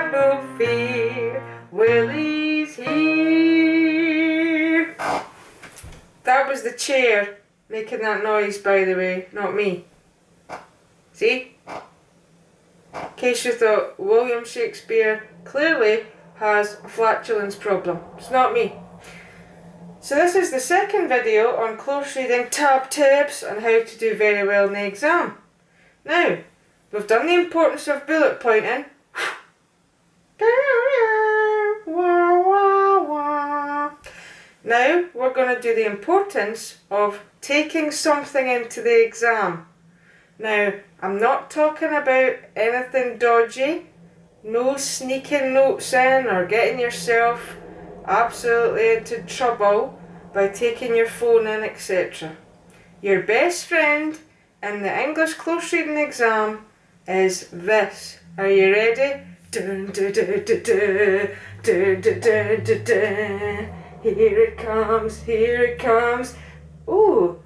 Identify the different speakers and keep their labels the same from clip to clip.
Speaker 1: have no fear, Willie's here. That was the chair making that noise, by the way, not me. See? In case you thought William Shakespeare clearly has a flatulence problem. It's not me. So this is the second video on close reading top tips on how to do very well in the exam. Now, we've done the importance of bullet pointing. Now we're going to do the importance of taking something into the exam. Now, I'm not talking about anything dodgy, no sneaking notes in or getting yourself absolutely into trouble by taking your phone in, etc. Your best friend in the English close reading exam is this. Are you ready? Dun, dun, dun, dun, dun, dun, dun, dun, dun, dun. Here it comes, here it comes. Ooh.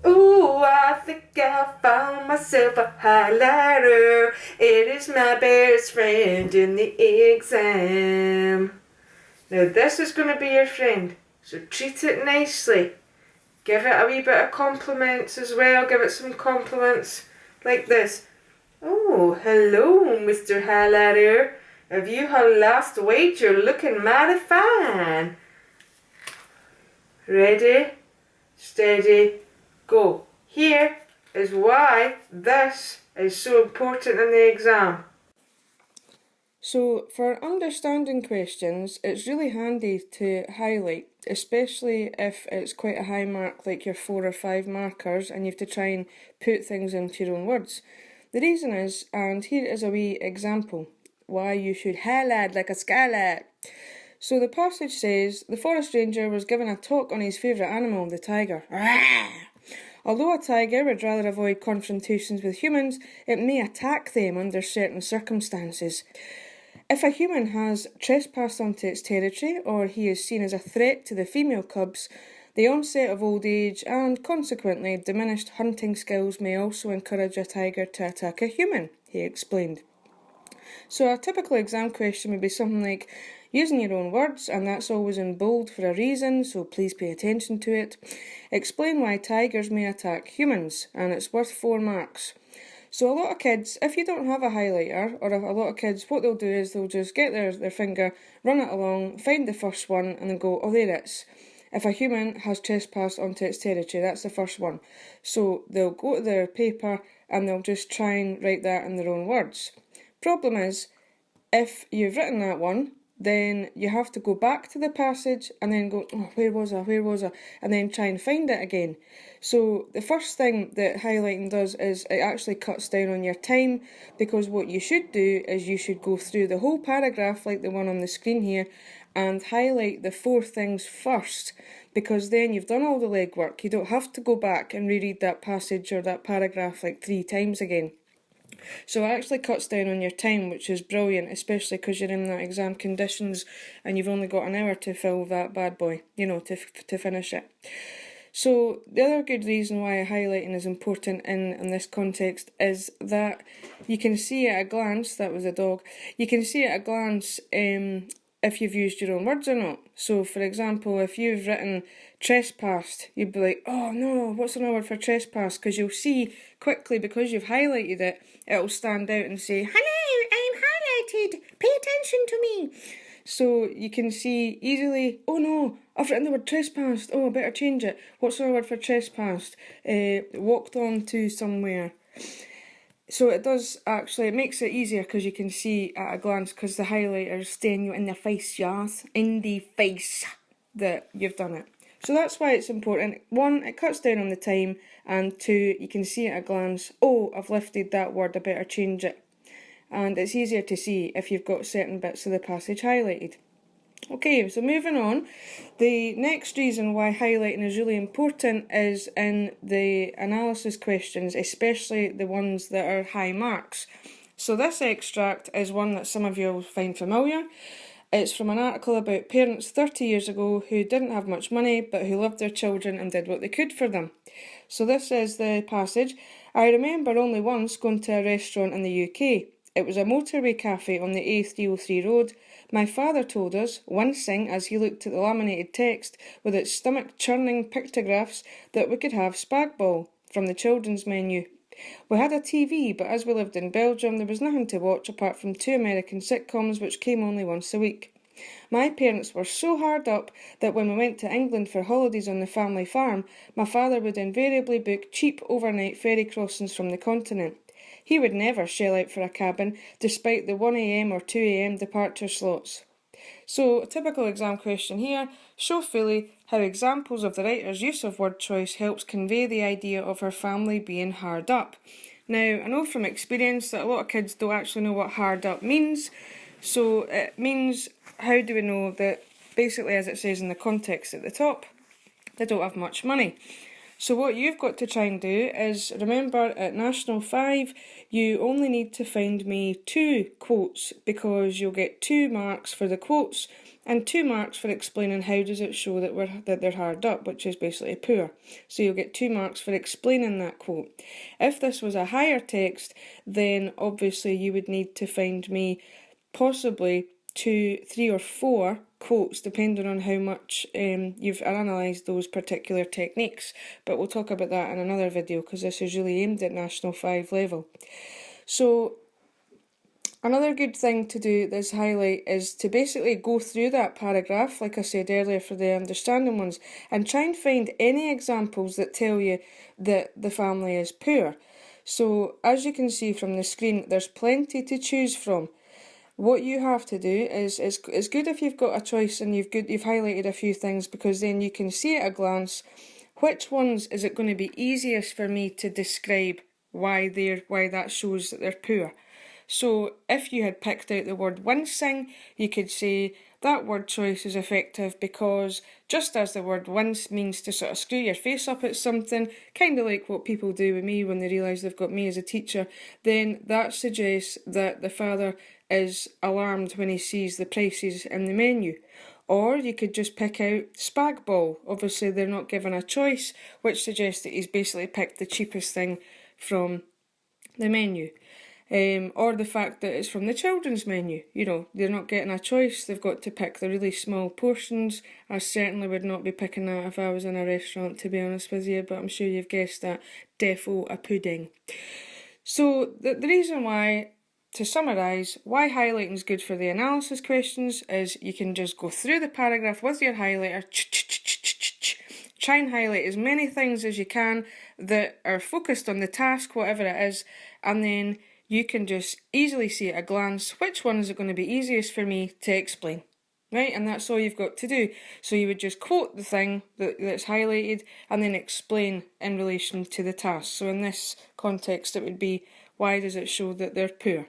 Speaker 1: Ooh, I think I found myself a highlighter. It is my best friend in the exam. Now this is going to be your friend, so treat it nicely. Give it a wee bit of compliments as well. Give it some compliments like this. Oh, hello, Mr. Highlighter. If you have lost weight, you're looking mighty fine. Ready, steady, go. Here is why this is so important in the exam. So for understanding questions, it's really handy to highlight, especially if it's quite a high mark like your 4 or 5 markers and you have to try and put things into your own words. The reason is, and here is a wee example, why you should highlight like a skylight. So the passage says, the forest ranger was given a talk on his favourite animal, the tiger. Although a tiger would rather avoid confrontations with humans, it may attack them under certain circumstances. If a human has trespassed onto its territory, or he is seen as a threat to the female cubs, the onset of old age and, consequently, diminished hunting skills may also encourage a tiger to attack a human, he explained. So a typical exam question would be something like, using your own words, and that's always in bold for a reason, so please pay attention to it. Explain why tigers may attack humans, and it's worth 4 marks. So a lot of kids, if you don't have a highlighter, or a lot of kids, what they'll do is they'll just get their finger, run it along, find the first one, and then go, oh, there it is. If a human has trespassed onto its territory, that's the first one. So they'll go to their paper, and they'll just try and write that in their own words. Problem is, if you've written that one, then you have to go back to the passage and then go, oh, where was I, and then try and find it again. So the first thing that highlighting does is it actually cuts down on your time, because what you should do is you should go through the whole paragraph like the one on the screen here and highlight the 4 things first, because then you've done all the legwork. You don't have to go back and reread that passage or that paragraph like 3 times again. So it actually cuts down on your time, which is brilliant, especially because you're in that exam conditions and you've only got an hour to fill that bad boy, to finish it. So the other good reason why highlighting is important in this context is that you can see at a glance, that was a dog, you can see at a glance if you've used your own words or not. So for example, if you've written trespassed, you'd be like, oh no, what's another word for trespass? Because you'll see quickly, because you've highlighted it, it'll stand out and say, hello, I'm highlighted, pay attention to me. So you can see easily, oh no, I've written the word trespassed, oh I better change it. What's another word for trespassed? Walked on to somewhere. So it does actually, it makes it easier because you can see at a glance, because the highlighter's staring you in the face, yes, in the face, that you've done it. So that's why it's important. 1, it cuts down on the time, and 2, you can see at a glance, oh, I've lifted that word, I better change it. And it's easier to see if you've got certain bits of the passage highlighted. Okay, so moving on, the next reason why highlighting is really important is in the analysis questions, especially the ones that are high marks. So this extract is one that some of you will find familiar. It's from an article about parents 30 years ago who didn't have much money but who loved their children and did what they could for them. So this is the passage. I remember only once going to a restaurant in the UK. It was a motorway cafe on the A303 road. My father told us, wincing as he looked at the laminated text with its stomach-churning pictographs, that we could have spag bol from the children's menu. We had a TV, but as we lived in Belgium, there was nothing to watch apart from 2 American sitcoms which came only once a week. My parents were so hard up that when we went to England for holidays on the family farm, my father would invariably book cheap overnight ferry crossings from the continent. He would never shell out for a cabin, despite the 1am or 2am departure slots. So, a typical exam question here: show fully how examples of the writer's use of word choice helps convey the idea of her family being hard up. Now, I know from experience that a lot of kids don't actually know what hard up means, so it means, how do we know that, basically as it says in the context at the top, they don't have much money. So what you've got to try and do is, remember at National 5, you only need to find me 2 quotes, because you'll get 2 marks for the quotes and 2 marks for explaining how does it show that they're hard up, which is basically poor. So you'll get 2 marks for explaining that quote. If this was a higher text, then obviously you would need to find me possibly 2, 3 or 4 quotes, depending on how much you've analysed those particular techniques. But we'll talk about that in another video, because this is really aimed at National 5 level. So another good thing to do, this highlight, is to basically go through that paragraph, like I said earlier for the understanding ones, and try and find any examples that tell you that the family is poor. So as you can see from the screen, there's plenty to choose from. What you have to do is, it's good if you've got a choice and you've highlighted a few things, because then you can see at a glance which ones is it going to be easiest for me to describe why that shows that they're poor. So if you had picked out the word wincing, you could say that word choice is effective because just as the word wince means to sort of screw your face up at something, kind of like what people do with me when they realise they've got me as a teacher, then that suggests that the father is alarmed when he sees the prices in the menu. Or you could just pick out spag bol. Obviously they're not given a choice, which suggests that he's basically picked the cheapest thing from the menu. Or the fact that it's from the children's menu. You know, they're not getting a choice, they've got to pick the really small portions. I certainly would not be picking that if I was in a restaurant, to be honest with you, but I'm sure you've guessed that. Defo a pudding. So the reason why, to summarise, why highlighting is good for the analysis questions is you can just go through the paragraph with your highlighter, try and highlight as many things as you can that are focused on the task, whatever it is, and then you can just easily see at a glance which one is it going to be easiest for me to explain. Right, and that's all you've got to do. So you would just quote the thing that's highlighted and then explain in relation to the task. So in this context it would be, why does it show that they're poor?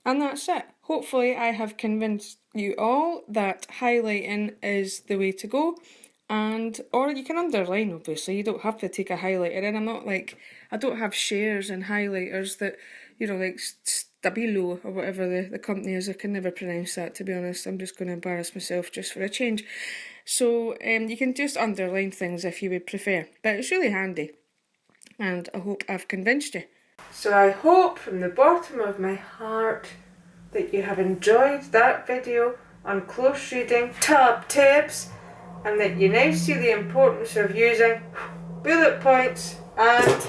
Speaker 1: And that's it. Hopefully I have convinced you all that highlighting is the way to go. Or you can underline, obviously, you don't have to take a highlighter in. I don't have shares and highlighters that, you know, like Stabilo or whatever the company is. I can never pronounce that, to be honest. I'm just going to embarrass myself just for a change. So you can just underline things if you would prefer, but it's really handy, and I hope I've convinced you. So I hope from the bottom of my heart that you have enjoyed that video on close reading top tips, and that you now see the importance of using bullet points and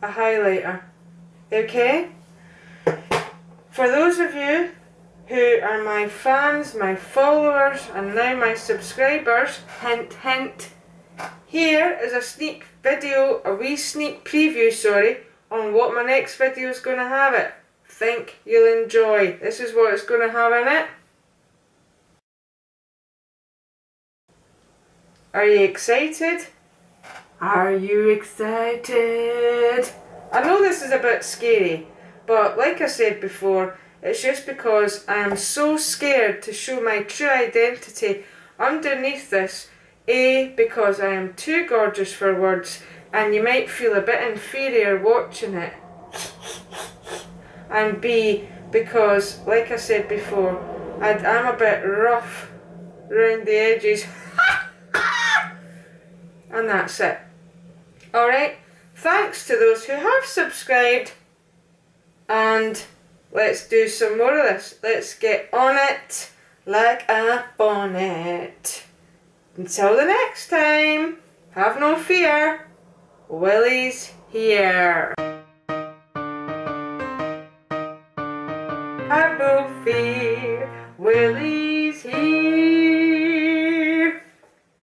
Speaker 1: a highlighter. Okay? For those of you who are my fans, my followers, and now my subscribers, hint hint, here is a wee sneak preview, on what my next video is going to have it. Think you'll enjoy. This is what it's going to have in it. Are you excited? Are you excited? I know this is a bit scary, but like I said before, it's just because I am so scared to show my true identity underneath this. A, because I am too gorgeous for words and you might feel a bit inferior watching it. And B, because, like I said before, I'm a bit rough around the edges. And that's it. Alright, thanks to those who have subscribed. And let's do some more of this. Let's get on it like a bonnet. Until the next time, have no fear, Willie's here. Have no fear, Willie's here.